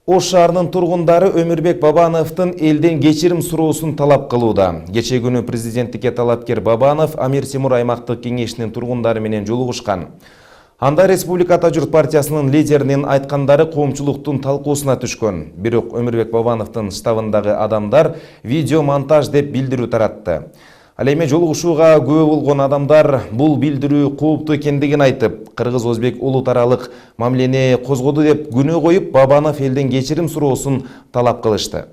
Ош шаарынын тургундары Өмүрбек Бабановдун элден кечирим суроосун талап кылууда. Кече күнү президенттикке талапкер Бабанов Амир Темур аймактык кеңешинин тургундары менен жолугушкан. Анда Республика Ата Журт партиясынын лидеринин айткандары коомчулуктун талкуусуна түшкөн. Бирок Өмүрбек Бабановдун штабындагы адамдар видео монтаж деп билдирүү таратты. Ал эми жолугушууга күбө болгон адамдар бул билдирүү кооптуу экендигин айтып, кыргыз-өзбек улут аралык мамилени козгоду деп күнөө коюп, Бабанов элден кечирим суроосун талап кылышты.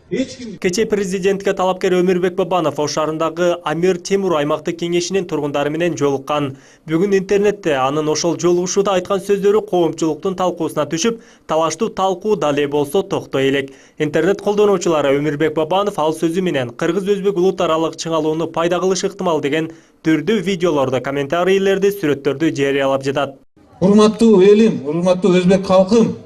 Кече президентке талапкер Өмүрбек Бабанов Ош шаарындагы Амир Темур аймактык кеңешинин тургундары менен жолуккан. Бүгүн интернетте анын ошол жолугушууда айткан сөздөрү коомчулуктун талкуусуна түшүп, талаштуу талкуу дале болсо токтой элек. Интернет колдонуучулары Өмүрбек Бабанов ал сөзү менен кыргыз-өзбек улут аралык чыңалууну пайда кылышы ыктымал деген түрдүү видеолорду, комментарийлерди, сүрөттөрдү жарыялап жатат. Урматтуу элим, урматтуу өзбек калкым,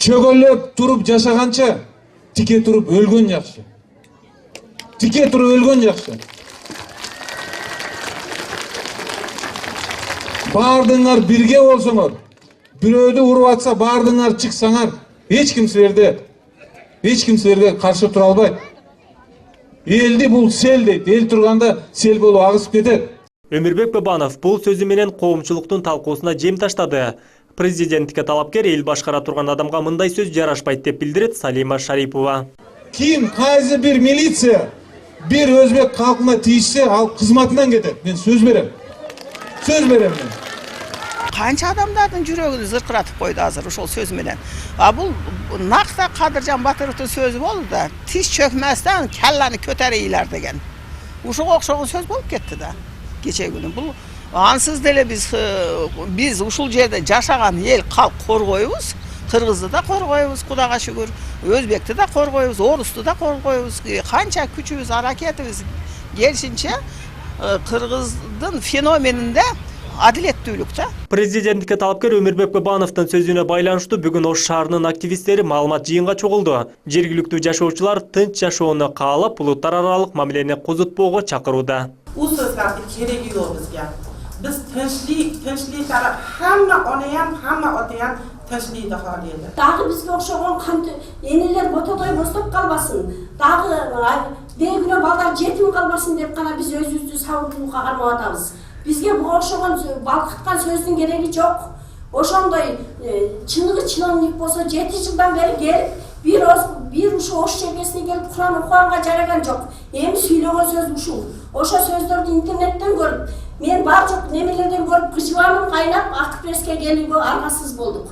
чөгөлөп туруп жашаганча тике туруп өлгөн жакшы. Тике туруп өлгөн жакшы. Бардыңар бирге болсоңор, бирөөдү уруп атса бардыңар чыксаңар, эч ким силерге каршы тура албайт. Элди бул сел дейт, эл турганда сел болуп агысып кетет. Өмүрбек Бабанов бул сөзү менен коомчулуктун талкуусуна жем таштады. Президентке талапкер эл башкара турган адамга мындай сөз жарашпайт деп билдирет Салима Шарипова. Ким кайсы бир милиция бир өзбек калкына тийишсе, ал кызматынан кетет. Мен сөз берем. Сөз берем мен. Канча адамдардын жүрөгүн зыркыратып койду азыр ошол сөз менен. А бул накта Кадыржан Батыровдун сөзү болду да, тиш чөкмөстөн келланы көтөрөйлөр деген. Ушуга окшогон сөз болуп кетти да. Кече күнү бул ансыз деле биз ушул жерде жашаган эл калк коргойбуз. Кыргызды да коргойбуз, Кудайга шүгүр. Өзбекти да коргойбуз, орусту да коргойбуз. Канча күчүбүз, аракетибиз келишинче кыргыздын феноменинде адилеттүүлүк да. Президентке талапкер Өмүрбек Бабановдун сөзүнө байланыштуу бүгүн Ош шаарынын активисттери маалымат жыйынга чогулду. Жергиликтүү жашоочулар тынч жашоону каалап, улуттар аралык мамилени козутпоого чакырууда. Bu sözlerde keregi yok bizge. Biz tinçlik taraf hamma onayam, hamma otayan tinçliği de halıydı. Dağı bizge okşoğun kandı, eneler botodoy bostop kalmasın. Dağı beygüne balдар jetim kalmasın deyip kana biz özümüzdü savunduğuğa kalma atamız. Bizge bu okşoğun balkıtkan sözün gereği yok. Oşondoy çınığı çınanlık bolsa 7 yıldan beri gelip bir uşu Oş çevresine gelip Kur'an okuğanға jaragan жоқ. Эми сүйлөгөн сөз ушул. Ошо сөздөрдү интернеттен көрүп, мен бар жок немелерден көрүп кыжыбаным кайнап Ак преске келүүгө аргасыз болдук.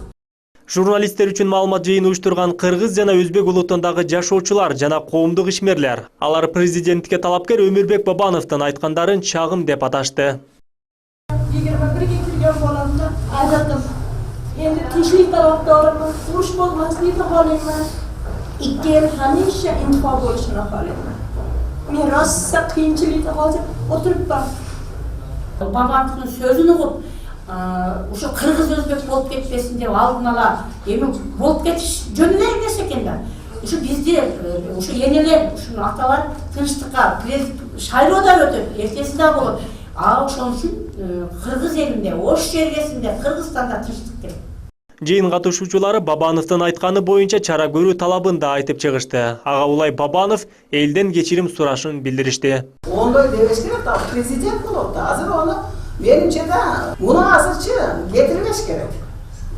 Журналисттер үчүн маалымат жыйын уюштурган кыргыз жана өзбек улутундагы жашоочулар жана коомдук ишмерлер. Алар президентке талапкер Өмүрбек Бабановдун айткандарын чагым деп аташты. Endi tinchlik tarafdoriman, urush bo'lmaslikni xohlayman. Ikki el hamisha intiho bo'lishini xohlayman. Men rosa qiyinchilikda hozir o'tiribman. Babanovdun so'zini o'qib, o'sha qirg'iz o'zbek bo'lib ketmasin deb oldin ala, endi bo'lib ketish jo'nina emas ekanda. O'sha bizde o'sha yeneler, o'sha atalar tinchlikqa, shayroda o'tib, ertesida bo'lib, ошон үчүн кыргыз элинде, Ош жергесинде, Кыргызстанда тынчтык керек. Жыйын катышуучулары Бабановдун айтканы боюнча чара көрүү талабын да айтып чыгышты. Ага улай Бабанов элден кечирим сурашын билдиришти. Ондой дебеш керек да, президент болуп да, азыр ону менимче да, муну азырчы кетирбеш керек.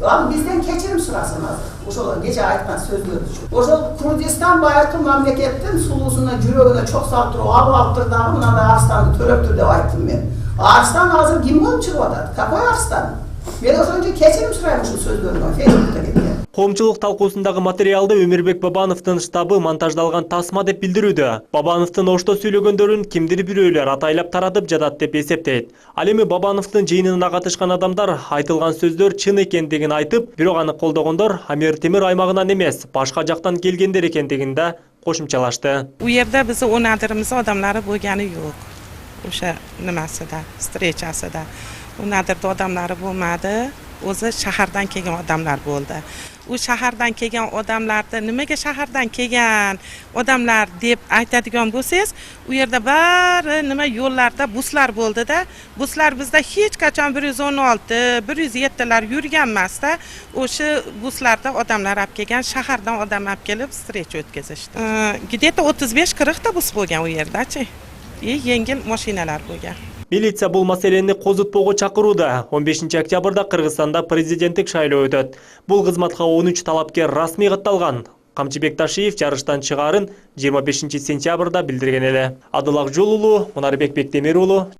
Ал бизден кечирим сурасын азыр. Ошол кече айткан сөздөр үчүн. Ошол Курдистан байыркы мамлекеттин сулуусуна жүрөгүнө чок салып туруп алып дагы мындай Арстанды төрөптүр деп айттым мен. Арстан азыр ким болуп чыгып атат? Какой Арстан? Мен ошончо кечирим сурайм ушул сөздөрдөн Фейсбукта кеткен. Коомчулук талкуусундагы материалды Өмүрбек Бабановдун штабы монтаждалган тасма деп билдирүүдө. Бабановдун Ошто сүйлөгөндөрүн кимдир бирөөлөр атайлап таратып жатат деп эсептейт. Ал эми Бабановдун жыйынына катышкан адамдар айтылган сөздөр чын экендигин айтып, бирок аны колдогондор Амир Темир аймагынан эмес, башка жактан келгендер экендигин да кошумчалашты. У жерде биздин o'nadirimiz odamlari bo'lgani yo'q. O'sha nimasida, встречасida. u Nadirda odamlari bo'lmadi, o'zi shahardan kelgan odamlar bo'ldi. U shahardan kelgan odamlarni nimaga shahardan kelgan odamlar deb aytadigan bo'lsangiz, u yerda bari nima yo'llarda buslar bo'ldi-da, buslar bizda hech qachon 116, 107 lar yurgan emasda, o'sha buslarda odamlar olib kelgan, shahardan odam olib kelib встреча o'tkazishdi. Где-то 35-40 ta bus bo'lgan u yerda-chi. Yengil mashinalar bo'lgan. Милиция бул маселени козутпоого чакырууда. 15 октябрда Кыргызстанда президенттик шайлоо өтөт. Бул кызматка 13 талапкер расмий катталган. Камчыбек Ташиев жарыштан чыгарын 25 сентябрда билдирген эле. Адыл Акжол уулу, Мунарбек Бектемир уулу.